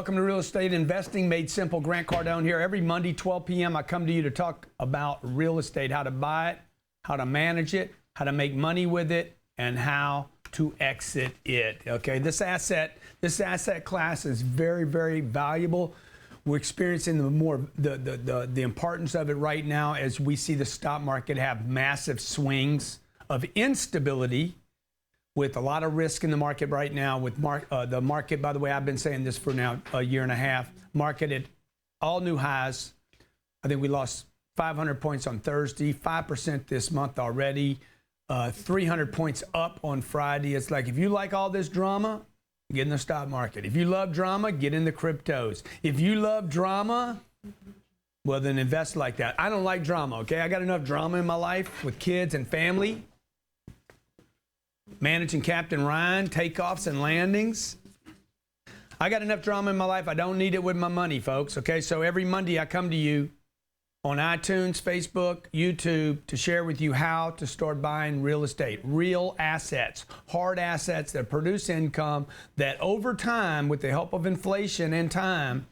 Welcome to Real Estate Investing Made Simple. Grant Cardone here. Every Monday, 12 p.m., I come to you to talk about real estate, how to buy it, how to manage it, how to make money with it, and how to exit it. Okay, this asset class is very, very valuable. We're experiencing the importance of it right now as we see the stock market have massive swings of instability, with a lot of risk in the market right now. With the market, by the way, I've been saying this for now a year and a half, market at all new highs. I think we lost 500 points on Thursday, 5% this month already, 300 points up on Friday. It's like, if you like all this drama, get in the stock market. If you love drama, get in the cryptos. If you love drama, well, then invest like that. I don't like drama, okay? I got enough drama in my life with kids and family. Managing Captain Ryan, takeoffs and landings. I got enough drama in my life. I don't need it with my money, folks. Okay, so every Monday I come to you on iTunes, Facebook, YouTube to share with you how to start buying real estate, real assets, hard assets that produce income that over time, with the help of inflation and time,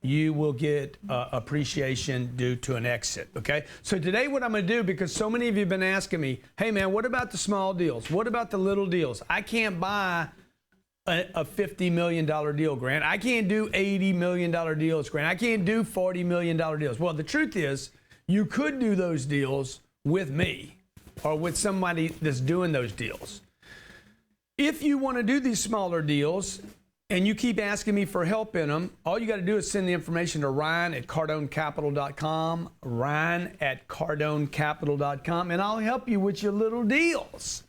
you will get appreciation due to an exit, okay? So today what I'm going to do, because so many of you have been asking me, hey man, what about the small deals? What about the little deals? I can't buy a $50 million deal, Grant. I can't do $80 million deals, Grant. I can't do $40 million deals. Well, the truth is, you could do those deals with me or with somebody that's doing those deals. If you want to do these smaller deals, and you keep asking me for help in them, all you got to do is send the information to Ryan at CardoneCapital.com, Ryan at CardoneCapital.com, and I'll help you with your little deals.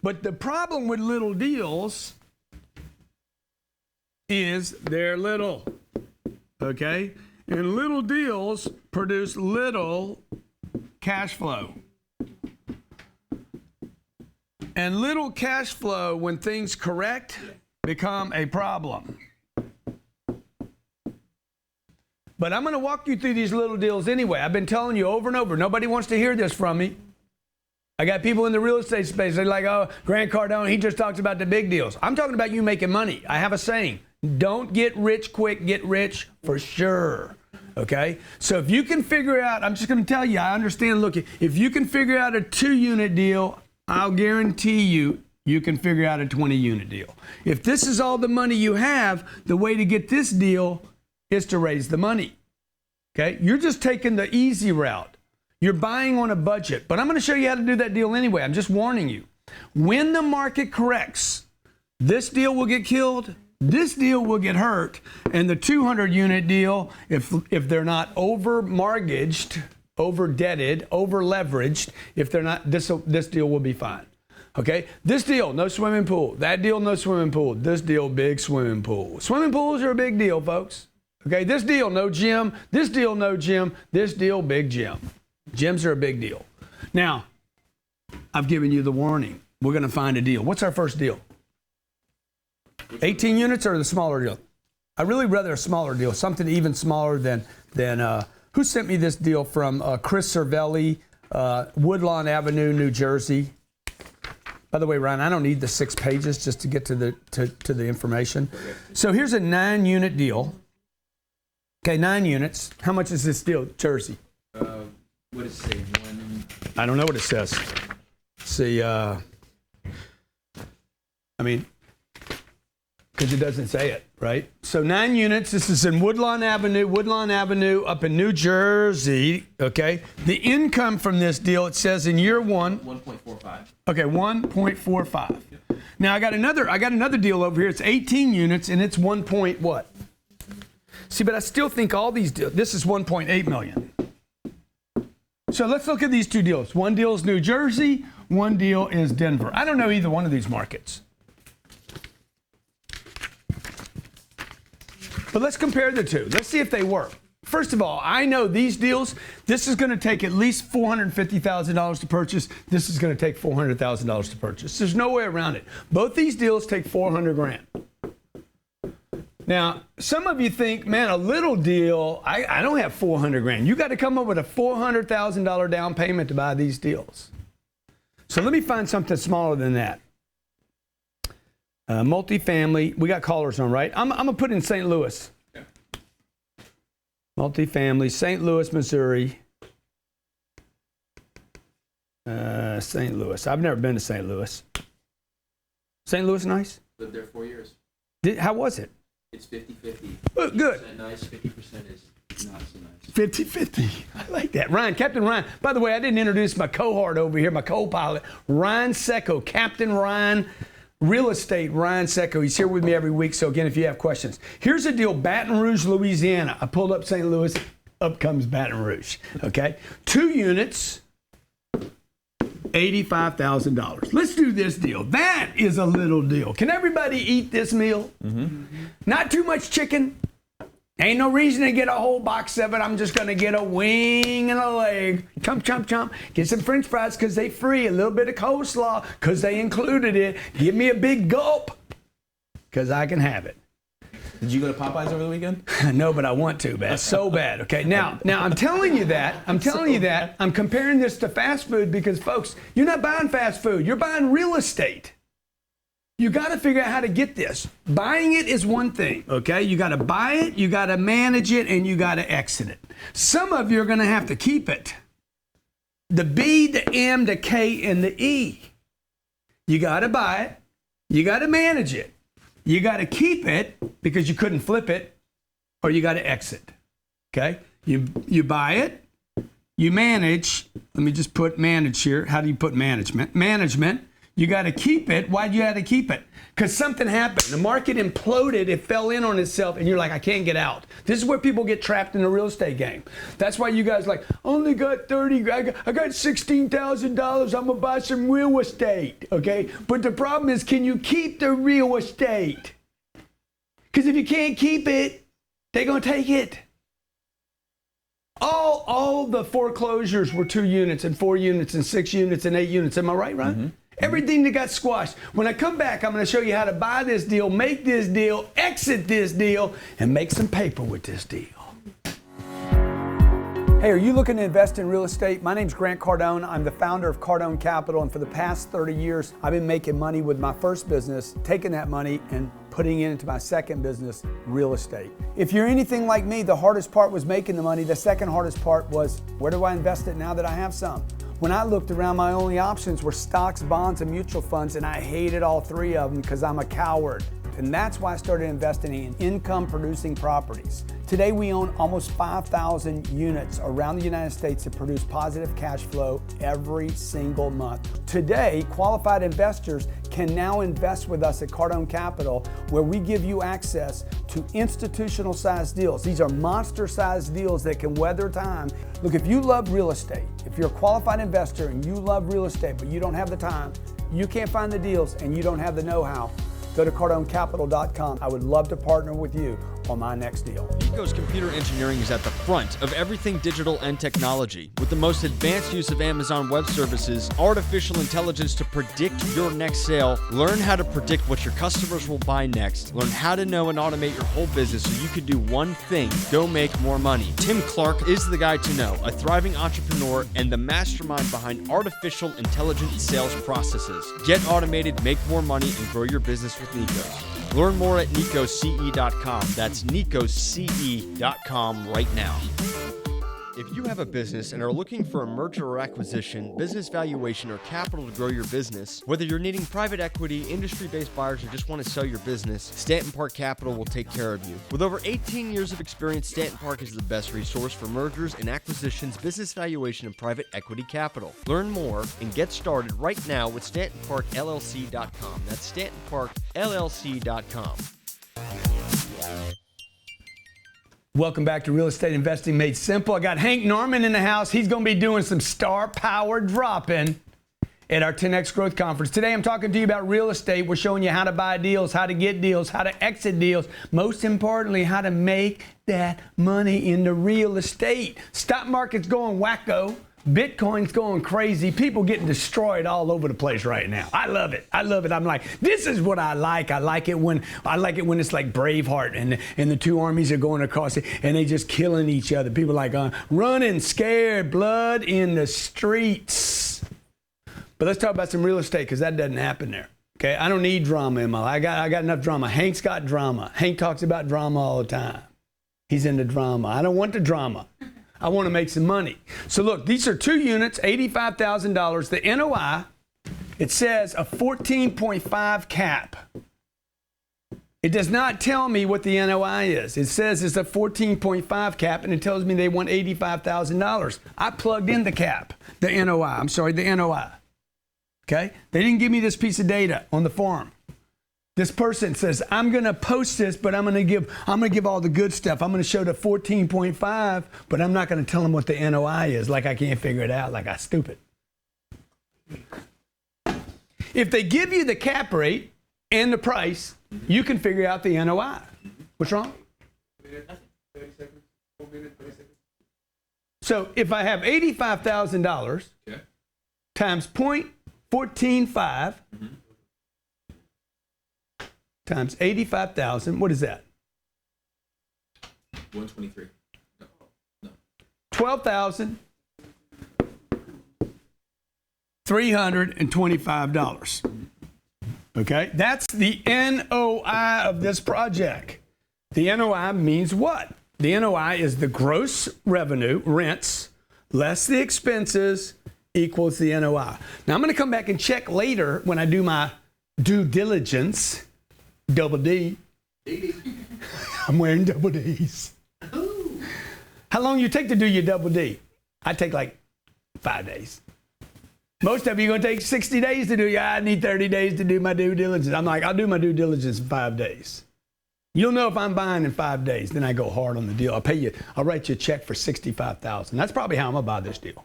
But the problem with little deals is they're little, okay? And little deals produce little cash flow. And little cash flow, when things correct, become a problem. But I'm going to walk you through these little deals anyway. I've been telling you over and over. Nobody wants to hear this from me. I got people in the real estate space. They're like, oh, Grant Cardone, he just talks about the big deals. I'm talking about you making money. I have a saying, don't get rich quick, get rich for sure. Okay? So if you can figure out, I'm just going to tell you, I understand, look, if you can figure out a 2-unit deal, I'll guarantee you, you can figure out a 20-unit deal. If this is all the money you have, the way to get this deal is to raise the money. Okay? You're just taking the easy route. You're buying on a budget. But I'm going to show you how to do that deal anyway. I'm just warning you. When the market corrects, this deal will get killed, this deal will get hurt, and the 200-unit deal, if they're not over-mortgaged, over-debted, over-leveraged, if they're not, this deal will be fine. Okay, this deal, no swimming pool. That deal, no swimming pool. This deal, big swimming pool. Swimming pools are a big deal, folks. Okay, this deal, no gym. This deal, no gym. This deal, big gym. Gyms are a big deal. Now, I've given you the warning. We're going to find a deal. What's our first deal? 18 units or the smaller deal? I'd really rather a smaller deal, something even smaller than who sent me this deal from Chris Cervelli, Woodlawn Avenue, New Jersey. By the way, Ryan, I don't need the 6 pages just to get to the information. So here's a 9-unit deal. Okay, 9 units. How much is this deal, Jersey? What does it say? I don't know what it says. See, I mean, because it doesn't say it, right? So 9 units. This is in Woodlawn Avenue up in New Jersey, okay? The income from this deal, it says in year one. 1.45. Okay, 1.45. Now I got another deal over here. It's 18 units and it's 1 point what? See, but I still think all these deals, this is 1.8 million. So let's look at these 2 deals. One deal is New Jersey, one deal is Denver. I don't know either one of these markets. But let's compare the 2. Let's see if they work. First of all, I know these deals, this is going to take at least $450,000 to purchase. This is going to take $400,000 to purchase. There's no way around it. Both these deals take $400,000. Now, some of you think, man, a little deal, I don't have $400,000. You got to come up with a $400,000 down payment to buy these deals. So let me find something smaller than that. Multifamily, we got callers on, right? I'm going to put in St. Louis. Multifamily, St. Louis, Missouri. St. Louis. I've never been to St. Louis. St. Louis nice? Lived there 4 years. How was it? It's 50-50. Oh, good. 50% nice, 50% is not so nice. 50-50. I like that. Ryan, Captain Ryan. By the way, I didn't introduce my cohort over here, my co-pilot, Ryan Secco. Captain Ryan, real estate, Ryan Secco. He's here with me every week. So again, if you have questions. Here's the deal, Baton Rouge, Louisiana. I pulled up St. Louis. Up comes Baton Rouge. Okay? 2 units. $85,000. Let's do this deal. That is a little deal. Can everybody eat this meal? Mm-hmm. Not too much chicken. Ain't no reason to get a whole box of it. I'm just going to get a wing and a leg. Chomp, chomp, chomp. Get some french fries because they free. A little bit of coleslaw because they included it. Give me a big gulp because I can have it. Did you go to Popeyes over the weekend? No, but I want to, man. So bad. Okay, now I'm telling you that. I'm comparing this to fast food because, folks, you're not buying fast food. You're buying real estate. You got to figure out how to get this. Buying it is one thing, okay? You got to buy it, you got to manage it, and you got to exit it. Some of you are going to have to keep it. The B, the M, the K, and the E. You got to buy it. You got to manage it. You got to keep it because you couldn't flip it, or you got to exit. Okay? You buy it, you manage. Let me just put manage here. How do you put management? Management. You got to keep it. Why do you have to keep it? Because something happened. The market imploded. It fell in on itself, and you're like, I can't get out. This is where people get trapped in the real estate game. That's why you guys like, only got 30. I got $16,000. I'm gonna buy some real estate. Okay, but the problem is, can you keep the real estate? Because if you can't keep it, they're gonna take it. All the foreclosures were 2 units and 4 units and 6 units and 8 units. Am I right, Ryan? Mm-hmm. Everything that got squashed. When I come back, I'm going to show you how to buy this deal, make this deal, exit this deal, and make some paper with this deal. Hey, are you looking to invest in real estate? My name's Grant Cardone. I'm the founder of Cardone Capital, and for the past 30 years, I've been making money with my first business, taking that money and putting it into my second business, real estate. If you're anything like me, the hardest part was making the money. The second hardest part was, where do I invest it now that I have some? When I looked around, my only options were stocks, bonds, and mutual funds, and I hated all 3 of them because I'm a coward. And that's why I started investing in income-producing properties. Today, we own almost 5,000 units around the United States that produce positive cash flow every single month. Today, qualified investors can now invest with us at Cardone Capital, where we give you access to institutional-sized deals. These are monster-sized deals that can weather time. Look, if you love real estate, if you're a qualified investor and you love real estate, but you don't have the time, you can't find the deals, and you don't have the know-how, go to cardonecapital.com. I would love to partner with you on my next deal. Nico's Computer Engineering is at the front of everything digital and technology. With the most advanced use of Amazon Web Services, artificial intelligence to predict your next sale, learn how to predict what your customers will buy next, learn how to know and automate your whole business so you can do one thing, go make more money. Tim Clark is the guy to know, a thriving entrepreneur and the mastermind behind artificial intelligent sales processes. Get automated, make more money, and grow your business with Nikos. Learn more at nicosce.com. That's nicosce.com right now. If you have a business and are looking for a merger or acquisition, business valuation, or capital to grow your business, whether you're needing private equity, industry-based buyers, or just want to sell your business, Stanton Park Capital will take care of you. With over 18 years of experience, Stanton Park is the best resource for mergers and acquisitions, business valuation, and private equity capital. Learn more and get started right now with StantonParkLLC.com. That's StantonParkLLC.com. Welcome back to Real Estate Investing Made Simple. I got Hank Norman in the house. He's going to be doing some star power dropping at our 10X Growth Conference. Today I'm talking to you about real estate. We're showing you how to buy deals, how to get deals, how to exit deals. Most importantly, how to make that money in the real estate. Stock market's going wacko. Bitcoin's going crazy. People getting destroyed all over the place right now. I love it. I love it. I'm like, this is what I like. I like it when it's like Braveheart and the 2 armies are going across it and they just killing each other. People like running, scared, blood in the streets. But let's talk about some real estate because that doesn't happen there. Okay, I don't need drama in my life. I got enough drama. Hank's got drama. Hank talks about drama all the time. He's into drama. I don't want the drama. I want to make some money. So look, these are 2 units, $85,000. The NOI, it says a 14.5 cap. It does not tell me what the NOI is. It says it's a 14.5 cap, and it tells me they want $85,000. I plugged in the cap, the NOI. The NOI. Okay? They didn't give me this piece of data on the form. This person says, I'm going to post this, but I'm going to give all the good stuff. I'm going to show the 14.5, but I'm not going to tell them what the NOI is, like I can't figure it out, like I'm stupid. If they give you the cap rate and the price, you can figure out the NOI. What's wrong? 30 seconds. 4 minutes, 30 seconds. So if I have $85,000 times 0.145 times 85,000, what is that? 123. No. $12,325. Okay, that's the NOI of this project. The NOI means what? The NOI is the gross revenue, rents, less the expenses equals the NOI. Now I'm going to come back and check later when I do my due diligence. Double D. I'm wearing double Ds. How long you take to do your double D? I take like 5 days. Most of you are going to take 60 days to do. Yeah, I need 30 days to do my due diligence. I'm like, I'll do my due diligence in 5 days. You'll know if I'm buying in 5 days. Then I go hard on the deal. I'll write you a check for $65,000. That's probably how I'm going to buy this deal.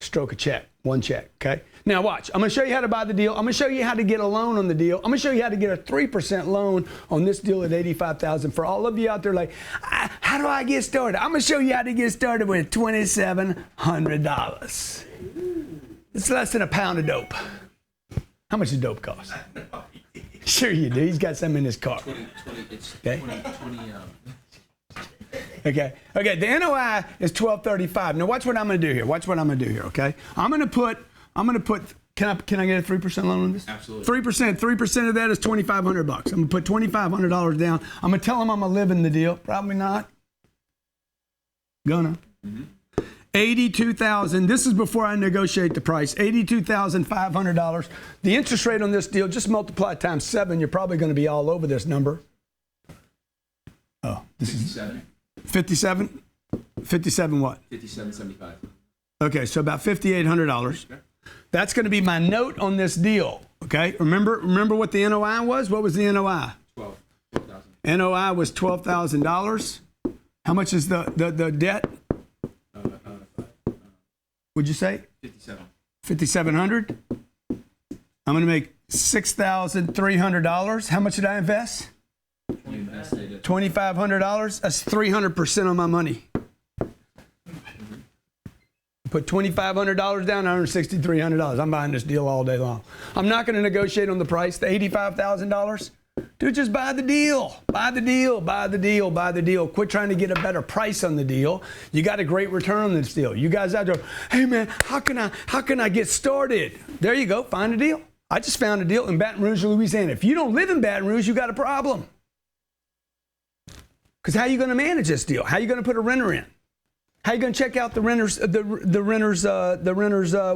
Stroke a check, one check, okay? Now watch, I'm going to show you how to buy the deal. I'm going to show you how to get a loan on the deal. I'm going to show you how to get a 3% loan on this deal at $85,000. For all of you out there like, how do I get started? I'm going to show you how to get started with $2,700. It's less than a pound of dope. How much does dope cost? Sure you do. He's got some in his car. 20, it's Okay. 20, Okay. The NOI is $1,235. Now watch what I'm going to do here. Okay. I'm going to put. Can I get a 3% loan on this? Absolutely. 3% of that is $2,500. I'm going to put $2,500 down. I'm going to tell them I'm going to live in the deal. Probably not. Gonna. $82,000. This is before I negotiate the price. $82,500. The interest rate on this deal, just multiply times 7. You're probably going to be all over this number. Oh, this 57. is 57. 57 what? 57.75. Okay, so about $5,800. That's going to be my note on this deal. Okay, remember what the NOI was? What was the NOI? 12,000. NOI was $12,000. How much is the debt? Would you say? 57. $5,700. I'm going to make $6,300. How much did I invest? You invested $2,500. That's 300% on my money. Put $2,500 down, $1,6,300. I'm buying this deal all day long. I'm not going to negotiate on the price, the $85,000. Dude, just buy the deal. Buy the deal. Buy the deal. Buy the deal. Quit trying to get a better price on the deal. You got a great return on this deal. You guys out there, hey man, how can I get started? There you go. Find a deal. I just found a deal in Baton Rouge, Louisiana. If you don't live in Baton Rouge, you got a problem. Because how are you going to manage this deal? How are you going to put a renter in? How are you going to check out the renters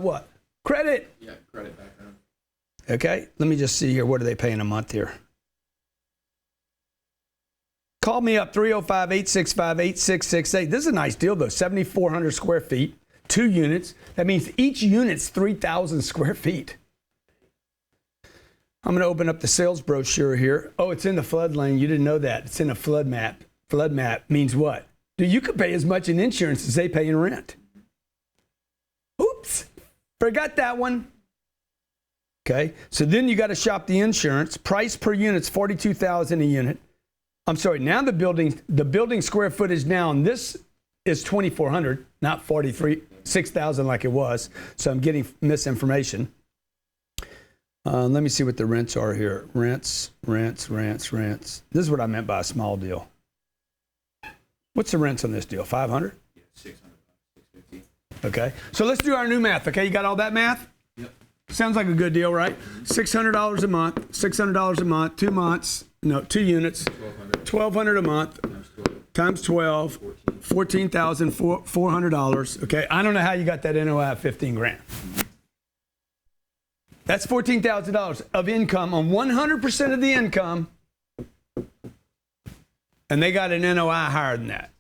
what? Credit. Yeah, credit background. Okay, let me just see here. What are they paying a month here? Call me up, 305-865-8668. This is a nice deal, though. 7,400 square feet, 2 units. That means each unit's 3,000 square feet. I'm going to open up the sales brochure here. Oh, it's in the floodplain. You didn't know that. It's in a flood map. Flood map means what? Dude, you could pay as much in insurance as they pay in rent. Oops, forgot that one. Okay, so then you got to shop the insurance. Price per unit's $42,000 a unit. I'm sorry, now the building square footage now on this is 2,400, not 6,000 like it was. So I'm getting misinformation. Let me see what the rents are here. Rents. This is what I meant by a small deal. What's the rents on this deal? 500? Yeah, 600, 650. Okay, so let's do our new math. Okay, you got all that math? Yep. Sounds like a good deal, right? $600 a month, $600 a month, 2 months, no, 2 units, $1,200 $1,200 a month, times 12, $14,400. Okay, I don't know how you got that NOI of 15 grand. That's $14,000 of income on 100% of the income, and they got an NOI higher than that.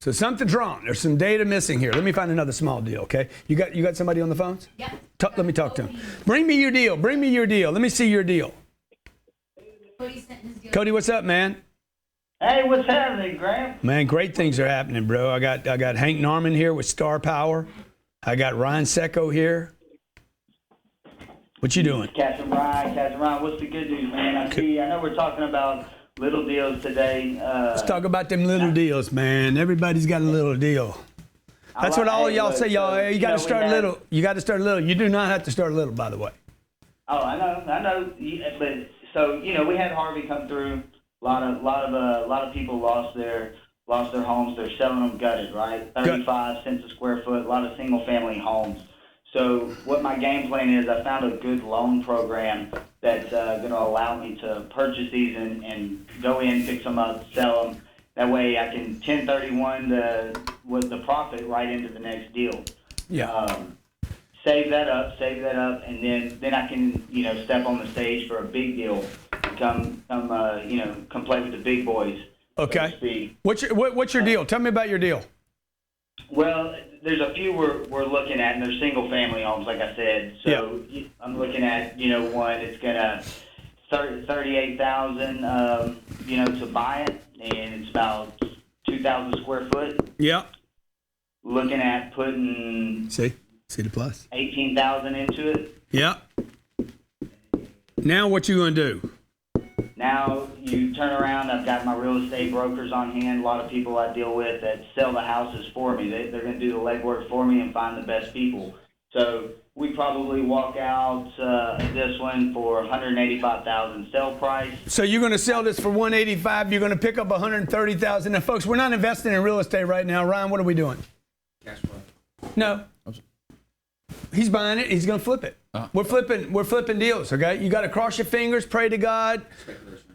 So something's wrong. There's some data missing here. Let me find another small deal, okay? You got somebody on the phones? Yeah. Let me talk to him. Bring me your deal. Bring me your deal. Let me see your deal. Cody sent his deal. Cody, what's up, man? Hey, what's happening, Graham? Man, great things are happening, bro. I got Hank Norman here with Star Power. I got Ryan Secco here. What you doing? Catching Ryan. What's the good news, man? I know we're talking about little deals today. Let's talk about them little deals, man. Everybody's got a little deal. That's what all y'all say, y'all. Hey, you got to start little. You got to start little. You do not have to start little, by the way. Oh, I know. But so we had Harvey come through. A lot of people lost their homes. They're selling them gutted, right? 35 cents a square foot. A lot of single family homes. So what my game plan is, I found a good loan program that's going to allow me to purchase these and go in, pick them up, sell them. That way I can 1031 the profit right into the next deal. Yeah. Save that up, and then I can step on the stage for a big deal. Come play with the big boys. Okay. So to speak. What's your deal? Tell me about your deal. Well, there's a few we're looking at, and they're single family homes, like I said. So I'm looking at one. It's gonna $38,000 to buy it, and it's about 2,000 square foot. Yeah. Looking at putting See the plus. 18,000 into it. Yeah. Now what you gonna do? Now you turn around, I've got my real estate brokers on hand, a lot of people I deal with that sell the houses for me. They're going to do the legwork for me and find the best people. So we probably walk out this one for $185,000 sell price. So you're going to sell this for $185,000. You're going to pick up $130,000. Now, folks, we're not investing in real estate right now. Ryan, what are we doing? Cash flow. No. He's buying it. He's going to flip it. We're flipping deals, okay? You got to cross your fingers, pray to God.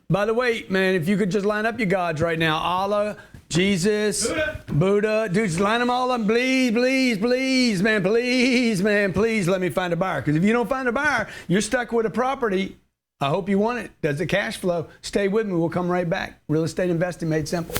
By the way, man, if you could just line up your gods right now, Allah, Jesus, Buddha, dude, just line them all up. Please, man, please let me find a buyer. Because if you don't find a buyer, you're stuck with a property. I hope you want it. Does the cash flow? Stay with me. We'll come right back. Real estate investing made simple.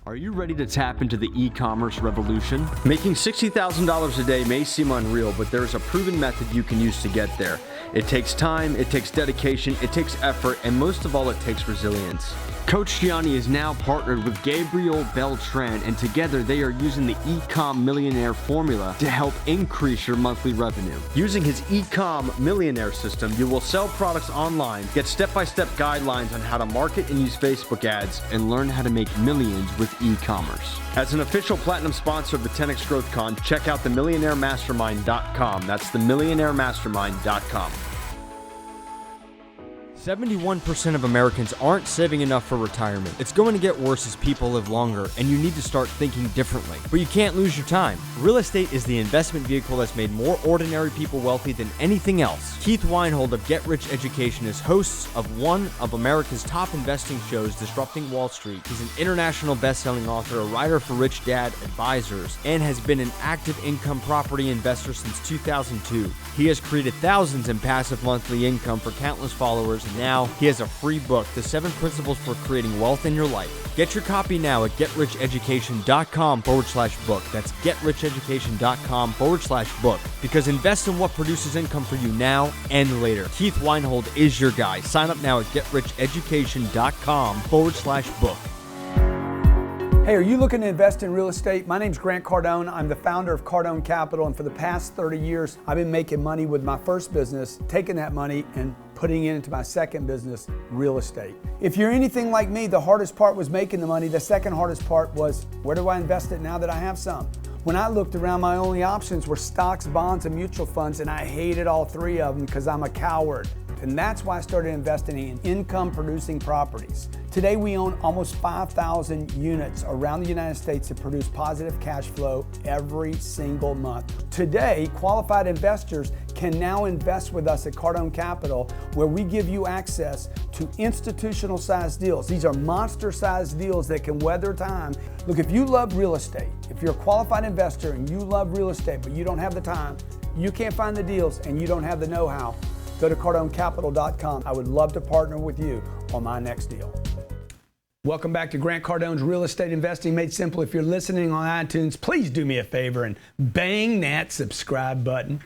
Are you ready to tap into the e-commerce revolution? Making $60,000 a day may seem unreal, but there's a proven method you can use to get there. It takes time, it takes dedication, it takes effort, and most of all, it takes resilience. Coach Gianni is now partnered with Gabriel Beltran, and together they are using the e-com millionaire formula to help increase your monthly revenue. Using his e-com millionaire system, you will sell products online, get step-by-step guidelines on how to market and use Facebook ads, and learn how to make millions with e-commerce. As an official platinum sponsor of the 10X Growth Con, check out themillionairemastermind.com. That's themillionairemastermind.com. 71% of Americans aren't saving enough for retirement. It's going to get worse as people live longer, and you need to start thinking differently. But you can't lose your time. Real estate is the investment vehicle that's made more ordinary people wealthy than anything else. Keith Weinhold of Get Rich Education is host of one of America's top investing shows, Disrupting Wall Street. He's an international best-selling author, a writer for Rich Dad Advisors, and has been an active income property investor since 2002. He has created thousands in passive monthly income for countless followers. Now, he has a free book, The 7 Principles for Creating Wealth in Your Life. Get your copy now at getricheducation.com/book. That's getricheducation.com/book. Because invest in what produces income for you now and later. Keith Weinhold is your guy. Sign up now at getricheducation.com/book. Hey, are you looking to invest in real estate? My name's Grant Cardone. I'm the founder of Cardone Capital, and for the past 30 years, I've been making money with my first business, taking that money and putting it into my second business, real estate. If you're anything like me, the hardest part was making the money. The second hardest part was, where do I invest it now that I have some? When I looked around, my only options were stocks, bonds, and mutual funds, and I hated all three of them because I'm a coward. And that's why I started investing in income-producing properties. Today, we own almost 5,000 units around the United States that produce positive cash flow every single month. Today, qualified investors can now invest with us at Cardone Capital, where we give you access to institutional-sized deals. These are monster-sized deals that can weather time. Look, if you love real estate, if you're a qualified investor and you love real estate, but you don't have the time, you can't find the deals, and you don't have the know-how, go to CardoneCapital.com. I would love to partner with you on my next deal. Welcome back to Grant Cardone's Real Estate Investing Made Simple. If you're listening on iTunes, please do me a favor and bang that subscribe button.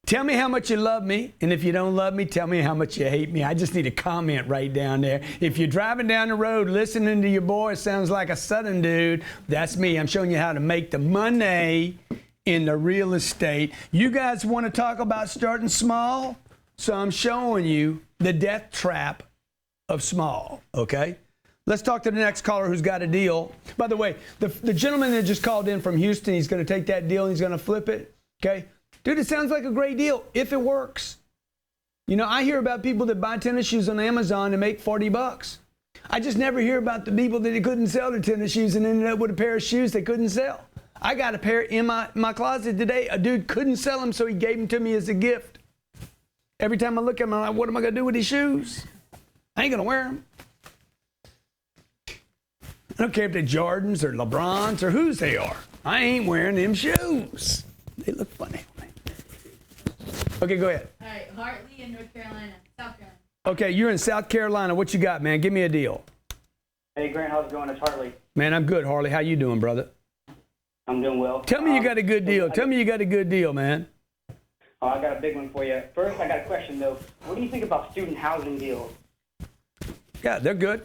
Tell me how much you love me, and if you don't love me, tell me how much you hate me. I just need a comment right down there. If you're driving down the road listening to your boy, sounds like a Southern dude, that's me. I'm showing you how to make the money in the real estate. You guys want to talk about starting small? So I'm showing you the death trap of small, okay? Let's talk to the next caller who's got a deal. By the way, the gentleman that just called in from Houston, he's going to take that deal and he's going to flip it, okay? Dude, it sounds like a great deal if it works. You know, I hear about people that buy tennis shoes on Amazon and make $40. I just never hear about the people that couldn't sell their tennis shoes and ended up with a pair of shoes they couldn't sell. I got a pair in my closet today. A dude couldn't sell them, so he gave them to me as a gift. Every time I look at them, I'm like, what am I going to do with these shoes? I ain't going to wear them. I don't care if they're Jordans or LeBrons or whose they are. I ain't wearing them shoes. They look funny on me. Okay, go ahead. All right, Hartley in North Carolina, South Carolina. Okay, you're in South Carolina. What you got, man? Give me a deal. Hey, Grant, how's it going? It's Hartley. Man, I'm good, Harley. How you doing, brother? I'm doing well. Tell me you got a good deal. Tell me you got a good deal, man. Oh, I got a big one for you. First, I got a question, though. What do you think about student housing deals? Yeah, they're good.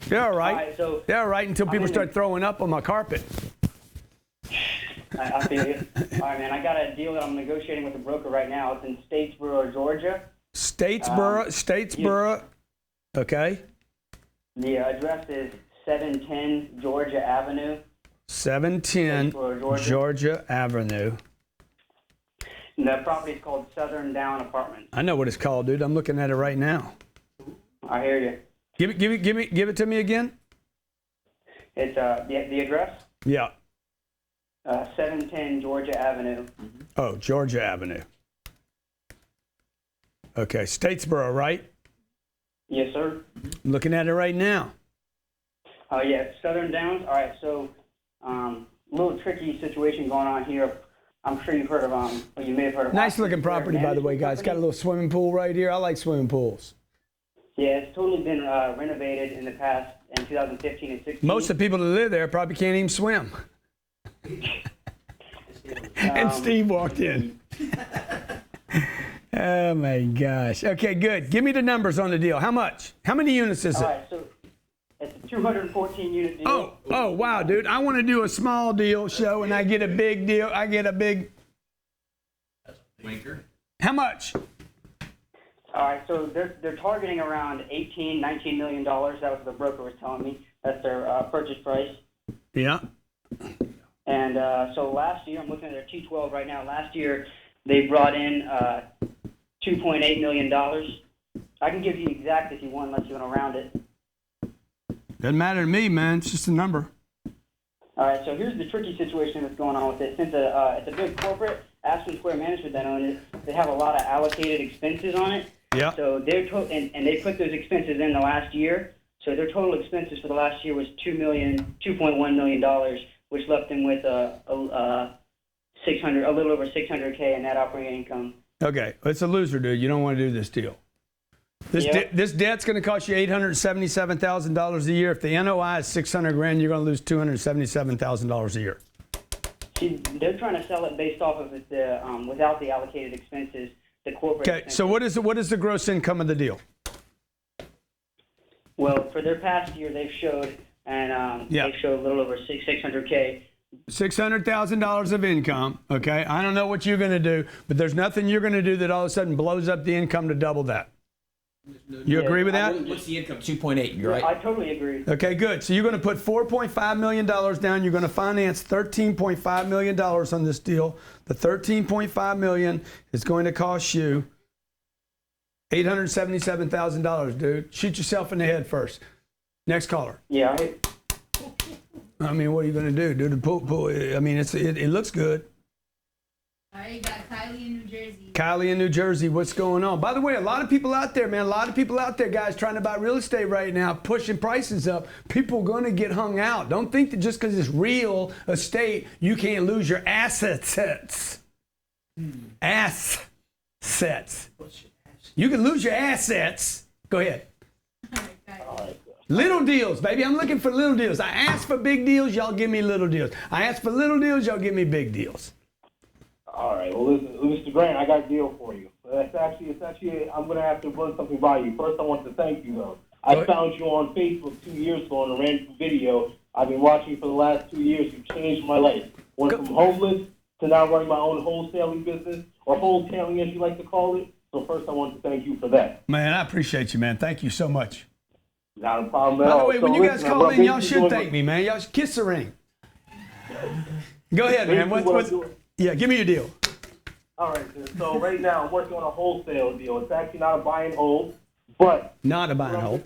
They're all right. All right, so they're all right until people start throwing up on my carpet. I feel you. All right, man. I got a deal that I'm negotiating with a broker right now. It's in Statesboro, Georgia. Statesboro. Okay. The address is 710 Georgia Avenue. 710 Statesboro, Georgia Avenue. And the property is called Southern Down Apartments. I know what it's called, dude. I'm looking at it right now. I hear you. Give it to me again. It's the address. Yeah. 710 Georgia Avenue. Oh, Georgia Avenue. Okay, Statesboro, right? Yes, sir. I'm looking at it right now. Oh, yeah, Southern Downs. All right, so little tricky situation going on here. I'm sure you've heard of or you may have heard of. Nice looking property, by the way, guys. It's got a little swimming pool right here. I like swimming pools. Yeah, it's totally been renovated in the past, in 2015 and 16. Most of the people that live there probably can't even swim. And Steve walked in. Oh my gosh. Okay, good. Give me the numbers on the deal. How much? How many units is it? All right, so it's a 214 unit deal. Oh, wow, dude. I want to do a small deal show and I get a big deal. I get a big. Winker. How much? All right, so they're targeting around $19 million. That was what the broker was telling me. That's their purchase price. Yeah. And so last year, I'm looking at their T12 right now. Last year, they brought in $2.8 million. I can give you exact if you want, unless you want to round it. Doesn't matter to me, man. It's just a number. All right, so here's the tricky situation that's going on with it. Since it's a big corporate, Aspen Square Management that own it, they have a lot of allocated expenses on it. Yeah. So they're and they put those expenses in the last year. So their total expenses for the last year was $2.1 million, which left them with a little over $600K in net operating income. Okay, it's a loser, dude. You don't want to do this deal. This debt's going to cost you $877,000 a year. If the NOI is $600,000, you're going to lose $277,000 a year. See, they're trying to sell it based off of the without the allocated expenses, the corporate. Okay, expenses. so what is the gross income of the deal? Well, for their past year, they've showed they showed a little over $600K. $600,000 of income. Okay, I don't know what you're going to do, but there's nothing you're going to do that all of a sudden blows up the income to double that. You agree with that? What's the income? 2.8. You're right. I totally agree. Okay, good. So you're going to put $4.5 million down. You're going to finance $13.5 million on this deal. The $13.5 million is going to cost you $877,000, dude. Shoot yourself in the head first. Next caller. Yeah. I mean, what are you going to do? Do the pool? I mean, it looks good. All right, you got Kylie in New Jersey. Kylie in New Jersey, what's going on? By the way, a lot of people out there, man, a lot of people out there, guys, trying to buy real estate right now, pushing prices up. People are going to get hung out. Don't think that just because it's real estate, you can't lose your assets. Assets. You can lose your assets. Go ahead. All right, Little deals, baby. I'm looking for little deals. I ask for big deals, y'all give me little deals. I ask for little deals, y'all give me big deals. All right. Well, listen, Mr. Grant, I got a deal for you. It's actually, I'm going to have to run something by you. First, I want to thank you, though. I found you on Facebook 2 years ago on a random video. I've been watching you for the last 2 years. You've changed my life. Went from homeless to now running my own wholesaling business, or wholesaling, as you like to call it. So first, I want to thank you for that. Man, I appreciate you, man. Thank you so much. Not a problem at By all. the way, when So you guys listen, call I'm in, y'all basically should doing thank me, man. Y'all should kiss the ring. Go ahead, man. basically what I'm What's doing. yeah, give me your deal. All right, so right now I'm working on a wholesale deal. It's actually not a buy and hold, but Not a buy and hold.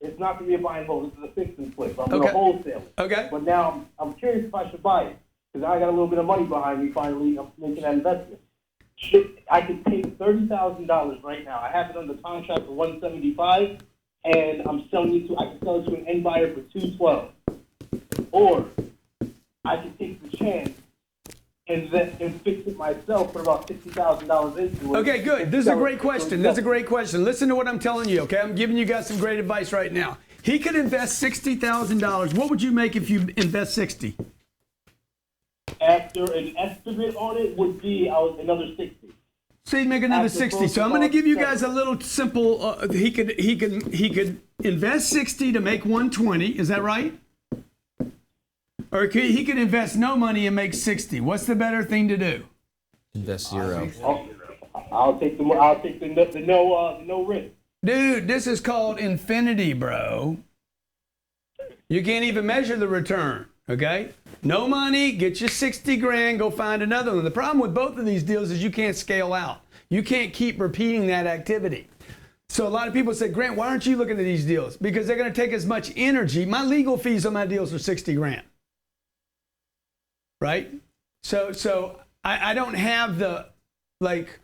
it's not going to be a buy and hold. This is a fix and flip. I'm Okay. going to wholesale it. Okay. But now I'm curious if I should buy it because I got a little bit of money behind me. Finally, I'm making that investment. I could take $30,000 right now. I have it under contract for $175, and I'm selling it to. I can sell it to an end buyer for $212, or I can take the chance and fix it myself for about $60,000 into it. Okay, good. This is a great question. This is a great question. Listen to what I'm telling you, okay? I'm giving you guys some great advice right now. He could invest $60,000. What would you make if you invest 60? After an estimate on it would be another 60. So he'd make another After 60. So I'm going to give you guys a little simple. He could invest 60 to make 120. Is that right? Or he could invest no money and make 60. What's the better thing to do? Invest zero. I'll take the no risk. Dude, this is called infinity, bro. You can't even measure the return, okay? No money, get you 60 grand, go find another one. The problem with both of these deals is you can't scale out. You can't keep repeating that activity. So a lot of people say, Grant, why aren't you looking at these deals? Because they're going to take as much energy. My legal fees on my deals are 60 grand. Right? So I don't have the, like,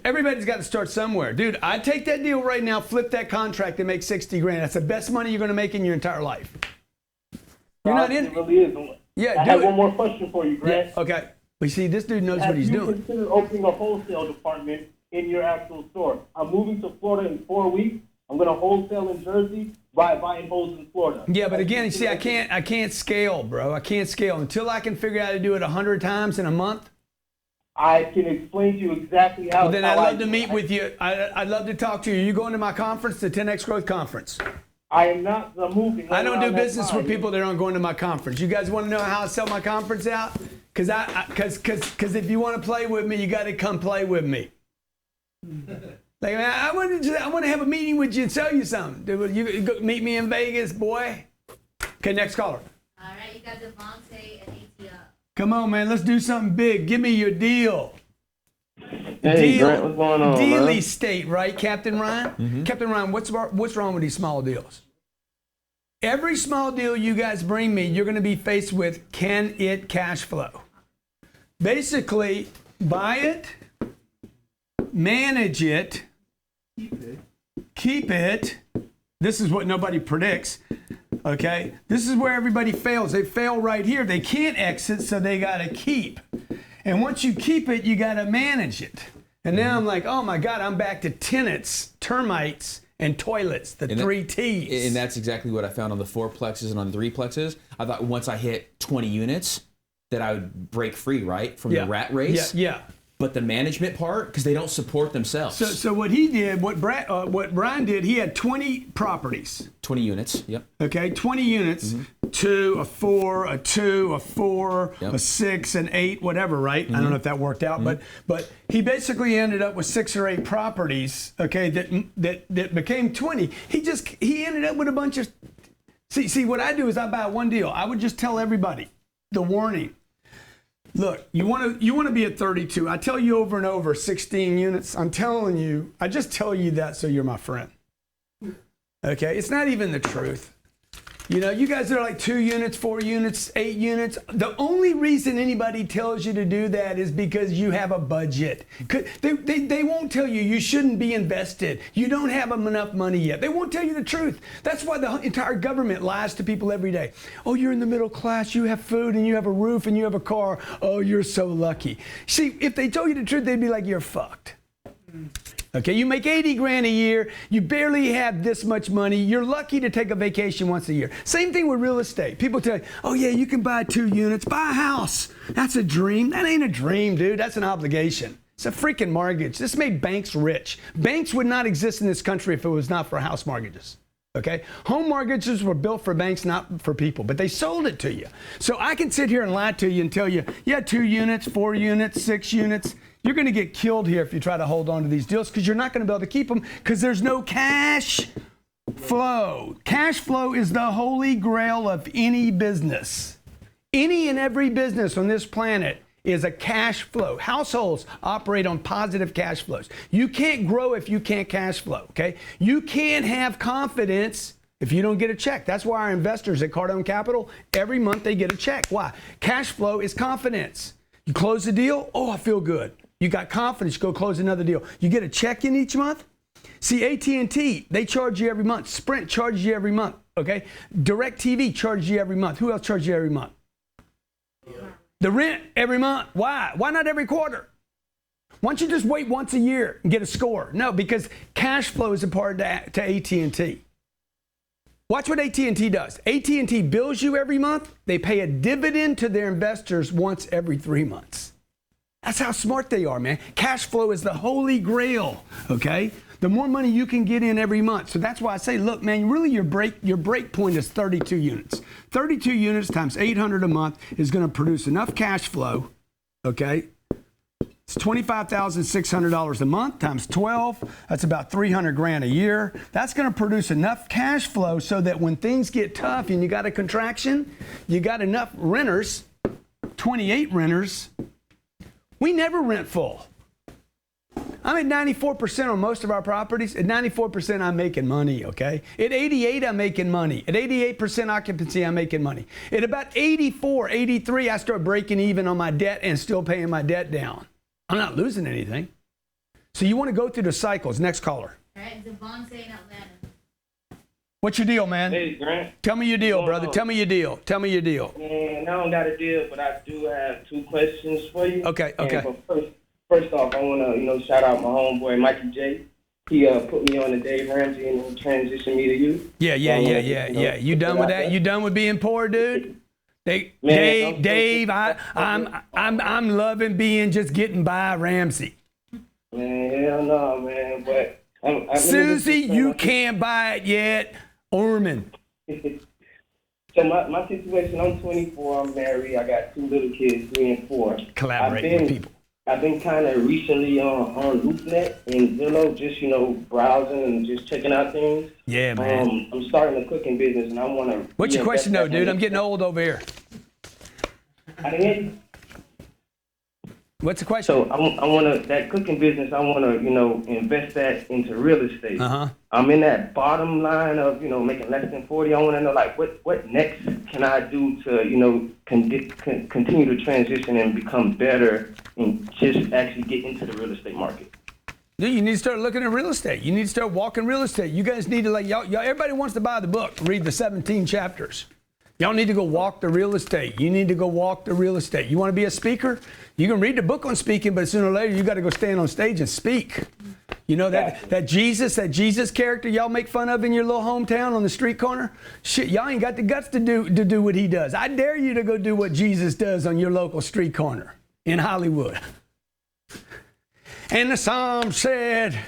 everybody's got to start somewhere. Dude, I take that deal right now, flip that contract and make 60 grand. That's the best money you're going to make in your entire life. You're not in. It really is. Yeah, I do have it. one more question for you, Grant. Yeah, okay. We see this dude knows what Have he's you doing. considered opening a wholesale department in your actual store? I'm moving to Florida in 4 weeks. I'm going to wholesale in Jersey, buy and hold in Florida. Yeah, but again, you see, I can't scale, bro. I can't scale until I can figure out how to do it 100 times in a month. I can explain to you exactly how. Well, then I'd love to meet with you. I'd love to talk to you. You going to my conference, the 10X Growth Conference? I am not. I'm moving. I don't do around that business time. with people that aren't going to my conference. You guys want to know how I sell my conference out? Because if you want to play with me, you got to come play with me. Like, man, I want to have a meeting with you and sell you something. You go meet me in Vegas, boy. Okay, next caller. All right, you got Devontae and ATL. Come on, man. Let's do something big. Give me your deal. Hey, Grant, what's going on, Deal man? estate, right, Captain Ryan? Mm-hmm. Captain Ryan, what's wrong with these small deals? Every small deal you guys bring me, you're going to be faced with, can it cash flow? Basically, buy it, manage it, keep it. This is what nobody predicts. Okay? This is where everybody fails. They fail right here. They can't exit, so they got to keep. And once you keep it, you got to manage it. And now I'm like, oh my God, I'm back to tenants, termites, and toilets, the three T's. And that's exactly what I found on the fourplexes and on the threeplexes. I thought once I hit 20 units that I would break free, right, from the rat race. Yeah. But the management part, because they don't support themselves. So what he did, what Brian did, he had 20 properties. 20 units, yep. Okay, 20 units, 2, a 4, a 2, a 4, Yep. a 6, an 8, whatever, right? I don't know if that worked out, but he basically ended up with 6 or 8 properties, okay, that became 20. He ended up with a bunch of. See, what I do is I buy one deal. I would just tell everybody the warning. Look, you want to be at 32. I tell you over and over, 16 units. I'm telling you, I just tell you that so you're my friend. Okay, it's not even the truth. You know, you guys are like 2 units, 4 units, 8 units. The only reason anybody tells you to do that is because you have a budget. They won't tell you shouldn't be invested. You don't have enough money yet. They won't tell you the truth. That's why the entire government lies to people every day. Oh, you're in the middle class. You have food and you have a roof and you have a car. Oh, you're so lucky. See, if they told you the truth, they'd be like, you're fucked. Okay, you make 80 grand a year, you barely have this much money, you're lucky to take a vacation once a year. Same thing with real estate. People tell you, oh yeah, you can buy 2 units, buy a house. That's a dream. That ain't a dream, dude. That's an obligation. It's a freaking mortgage. This made banks rich. Banks would not exist in this country if it was not for house mortgages. Okay? Home mortgages were built for banks, not for people, but they sold it to you. So I can sit here and lie to you and tell you, yeah, 2 units, 4 units, 6 units. You're going to get killed here if you try to hold on to these deals because you're not going to be able to keep them because there's no cash flow. Cash flow is the holy grail of any business. Any and every business on this planet is a cash flow. Households operate on positive cash flows. You can't grow if you can't cash flow, okay? You can't have confidence if you don't get a check. That's why our investors at Cardone Capital, every month they get a check. Why? Cash flow is confidence. You close the deal, oh, I feel good. You got confidence, you go close another deal. You get a check in each month. See, At&T, they charge you every month. Sprint charges you every month, okay? DirecTV charges you every month. Who else charges you every month? The rent every month. Why? Why not every quarter? Why don't you just wait once a year and get a score? No, because cash flow is important to AT&T. Watch what AT&T does. AT&T bills you every month. They pay a dividend to their investors once every 3 months. That's how smart they are, man. Cash flow is the holy grail, okay? The more money you can get in every month. So that's why I say, look, man, really your break point is 32 units. 32 units times 800 a month is going to produce enough cash flow, okay? It's $25,600 a month times 12. That's about 300 grand a year. That's going to produce enough cash flow so that when things get tough and you got a contraction, you got enough renters, 28 renters. We never rent full. I'm at 94% on most of our properties. At 94%, I'm making money, okay? At 88, I'm making money. At 88% occupancy, I'm making money. At about 84, 83, I start breaking even on my debt and still paying my debt down. I'm not losing anything. So you want to go through the cycles. Next caller. All right, Devontae in Atlanta. What's your deal, man? Hey, Grant. Tell me your deal, brother. Tell me your deal. Tell me your deal. Man, I don't got a deal, but I do have 2 questions for you. Okay. But first off, I want to, shout out my homeboy, Mikey J. He put me on the Dave Ramsey and he transitioned me to you. Yeah. You done with that? You done with being poor, dude? Dave, I'm loving being just getting by Ramsey. Man, hell no, man. But Susie, you can't buy it yet. Orman. So my situation, I'm 24, I'm married, I got 2 little kids, 3 and 4. Collaborating with people. I've been kind of recently on LoopNet and Zillow, just, browsing and just checking out things. Yeah, man. I'm starting a cooking business and I want to... What's your question, though, dude? I'm getting old over here. I didn't hear you. What's the question? So I want to, that cooking business, I want to, invest that into real estate. Uh-huh. I'm in that bottom line of, making less than 40. I want to know, like, what next can I do to, continue to transition and become better and just actually get into the real estate market? Dude, you need to start looking at real estate. You need to start walking real estate. You guys need to, y'all, everybody wants to buy the book, read the 17 chapters. Y'all need to go walk the real estate. You need to go walk the real estate. You want to be a speaker? You can read the book on speaking, but sooner or later you got to go stand on stage and speak. You know that Jesus character y'all make fun of in your little hometown on the street corner? Shit, y'all ain't got the guts to do what he does. I dare you to go do what Jesus does on your local street corner in Hollywood. And the psalm said,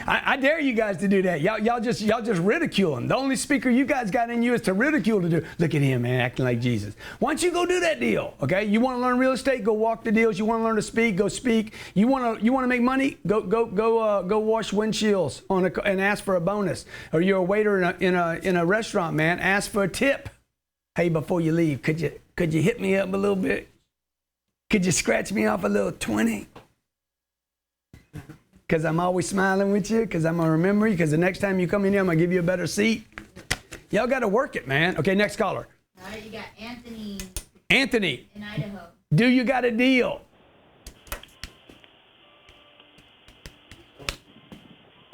I dare you guys to do that. Y'all just ridicule him. The only speaker you guys got in you is to ridicule to do. Look at him, man, acting like Jesus. Why don't you go do that deal? Okay, you want to learn real estate? Go walk the deals. You want to learn to speak? Go speak. You want to make money? Go wash windshields and ask for a bonus. Or you're a waiter in a restaurant, man. Ask for a tip. Hey, before you leave, could you hit me up a little bit? Could you scratch me off a little 20? Because I'm always smiling with you, because I'm going to remember you, because the next time you come in here, I'm going to give you a better seat. Y'all got to work it, man. Okay, next caller. All right, you got Anthony Anthony, in Idaho. do you got a deal?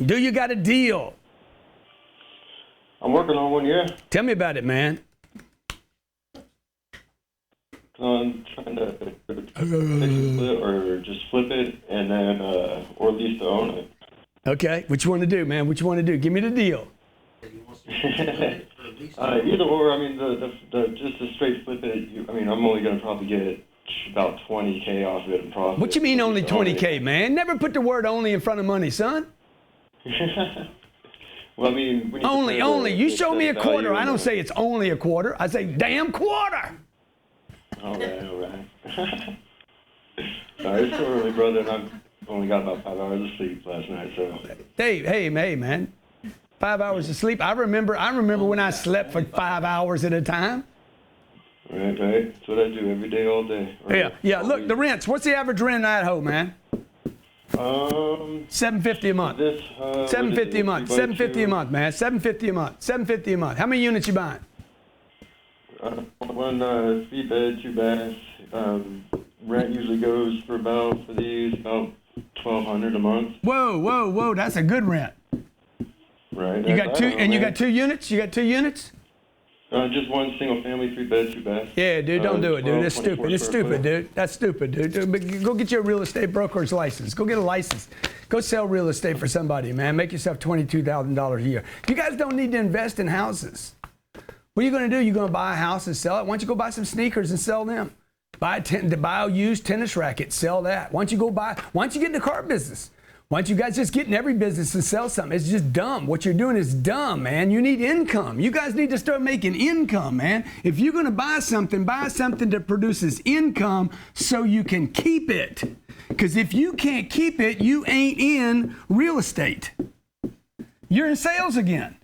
Do you got a deal? I'm working on one, yeah. Tell me about it, man. I'm trying to fix it or just flip it and then, or at least to own it. Okay, what you want to do, man? What you want to do? Give me the deal. Either or, I mean, just to straight flip it, I'm only going to probably get about 20K off of it in profit. What you mean only 20K, man? Never put the word only in front of money, son. Well, I mean, when you Only. You show me a quarter. value I don't say it's only a quarter. I say damn quarter. All right. Sorry, it's too early, brother, and I've only got about 5 hours of sleep last night, so. Hey, man. 5 hours of sleep. I remember when I slept for 5 hours at a time. Right. That's what I do every day, all day. Right? Yeah. Look, the rents. What's the average rent in Idaho, man? $750 a month. $750 a month. $750 a month, man. $750 a month. $750 a month. How many units you buying? One 3-bed, 2 baths. Rent usually goes for these about $1,200 a month. Whoa! That's a good rent. Right. You got you got 2 units. You got 2 units. Just one single family, 3-bed, 2 baths. Yeah, dude, don't do it, dude. That's 24 stupid. It's square stupid, foot. dude. That's stupid, dude. Go get your real estate broker's license. Go get a license. Go sell real estate for somebody, man. Make yourself $22,000 a year. You guys don't need to invest in houses. What are you going to do? You're going to buy a house and sell it. Why don't you go buy some sneakers and sell them? Buy a used tennis racket, sell that. Why don't you get in the car business? Why don't you guys just get in every business and sell something? It's just dumb. What you're doing is dumb, man. You need income. You guys need to start making income, man. If you're going to buy something that produces income so you can keep it. Because if you can't keep it, you ain't in real estate. You're in sales again.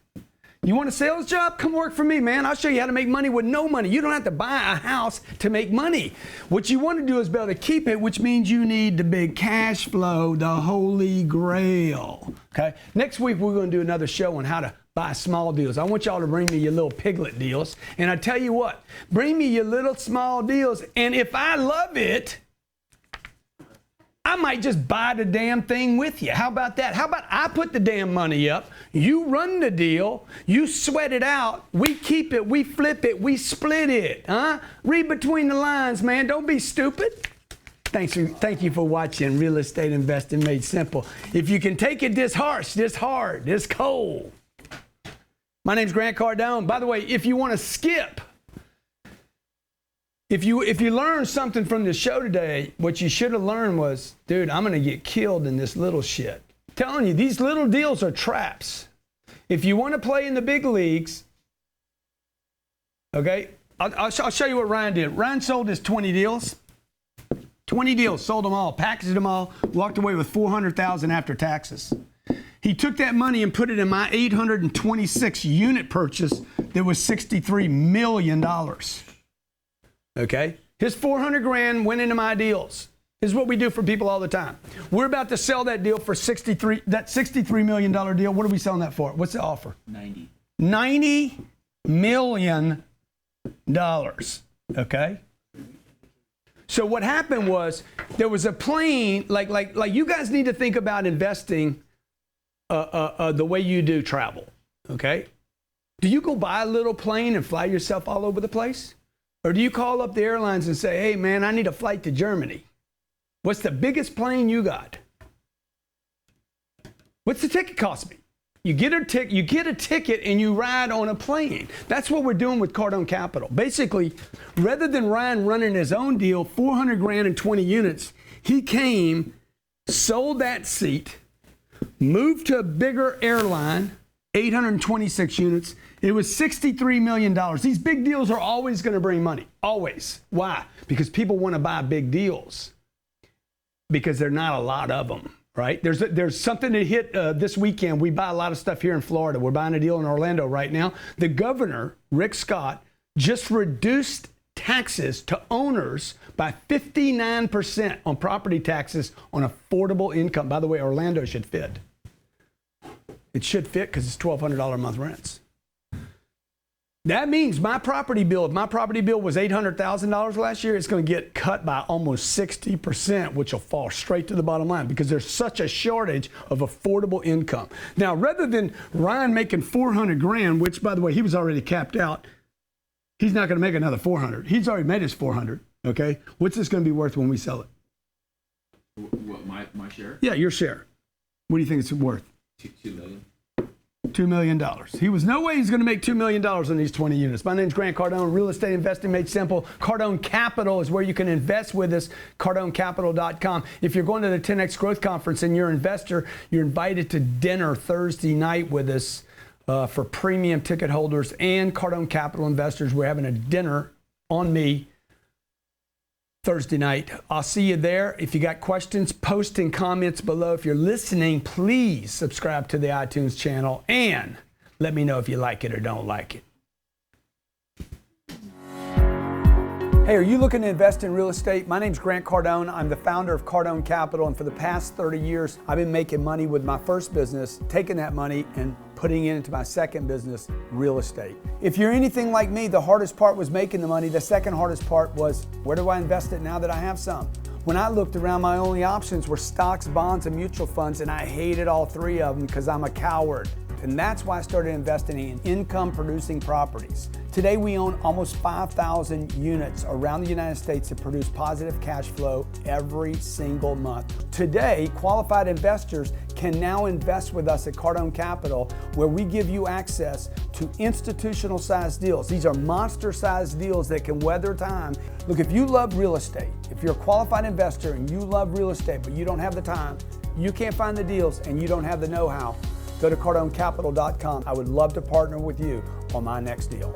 You want a sales job? Come work for me, man. I'll show you how to make money with no money. You don't have to buy a house to make money. What you want to do is be able to keep it, which means you need the big cash flow, the holy grail. Okay? Next week, we're going to do another show on how to buy small deals. I want y'all to bring me your little piglet deals. And I tell you what, bring me your little small deals. And if I love it, I might just buy the damn thing with you. How about that? How about I put the damn money up, you run the deal, you sweat it out, we keep it, we flip it, we split it, huh? Read between the lines, man. Don't be stupid. Thank you for watching Real Estate Investing Made Simple. If you can take it this harsh, this hard, this cold. My name's Grant Cardone. By the way, if you want to skip, if you learned something from the show today, what you should have learned was, dude, I'm going to get killed in this little shit. I'm telling you, these little deals are traps. If you want to play in the big leagues, okay, I'll show you what Ryan did. Ryan sold his 20 deals. 20 deals, sold them all, packaged them all, walked away with $400,000 after taxes. He took that money and put it in my 826 unit purchase that was $63 million. Okay? His 400 grand went into my deals. This is what we do for people all the time. We're about to sell that deal for $63 million deal. What are we selling that for? What's the offer? 90. $90 million. Okay? So what happened was there was a plane, like you guys need to think about investing the way you do travel. Okay? Do you go buy a little plane and fly yourself all over the place? Or do you call up the airlines and say, hey, man, I need a flight to Germany? What's the biggest plane you got? What's the ticket cost me? You get a ticket and you ride on a plane. That's what we're doing with Cardone Capital. Basically, rather than Ryan running his own deal, 400 grand and 20 units, he came, sold that seat, moved to a bigger airline, 826 units. It was $63 million. These big deals are always going to bring money. Always. Why? Because people want to buy big deals. Because there are not a lot of them, right? There's something that hit this weekend. We buy a lot of stuff here in Florida. We're buying a deal in Orlando right now. The governor, Rick Scott, just reduced taxes to owners by 59% on property taxes on affordable income. By the way, Orlando should fit. It should fit because it's $1,200 a month rents. That means my property bill, if my property bill was $800,000 last year, it's going to get cut by almost 60%, which will fall straight to the bottom line because there's such a shortage of affordable income. Now, rather than Ryan making $400,000, which, by the way, he was already capped out, he's not going to make another $400,000. He's already made his $400,000. Okay, what's this going to be worth when we sell it? What, my share? Yeah, your share. What do you think it's worth? $2 million. $2 million. He was no way he's going to make $2 million on these 20 units. My name's Grant Cardone, Real Estate Investing Made Simple. Cardone Capital is where you can invest with us, cardonecapital.com. If you're going to the 10X Growth Conference and you're an investor, you're invited to dinner Thursday night with us for premium ticket holders and Cardone Capital investors. We're having a dinner on me Thursday night. I'll see you there. If you got questions, post in comments below. If you're listening, please subscribe to the iTunes channel and let me know if you like it or don't like it. Hey, are you looking to invest in real estate? My name's Grant Cardone. I'm the founder of Cardone Capital, and for the past 30 years, I've been making money with my first business, taking that money and putting it into my second business, real estate. If you're anything like me, the hardest part was making the money. The second hardest part was, where do I invest it now that I have some? When I looked around, my only options were stocks, bonds, and mutual funds, and I hated all three of them because I'm a coward. And that's why I started investing in income-producing properties. Today, we own almost 5,000 units around the United States that produce positive cash flow every single month. Today, qualified investors can now invest with us at Cardone Capital, where we give you access to institutional-sized deals. These are monster-sized deals that can weather time. Look, if you love real estate, if you're a qualified investor and you love real estate, but you don't have the time, you can't find the deals, and you don't have the know-how, go to cardonecapital.com. I would love to partner with you on my next deal.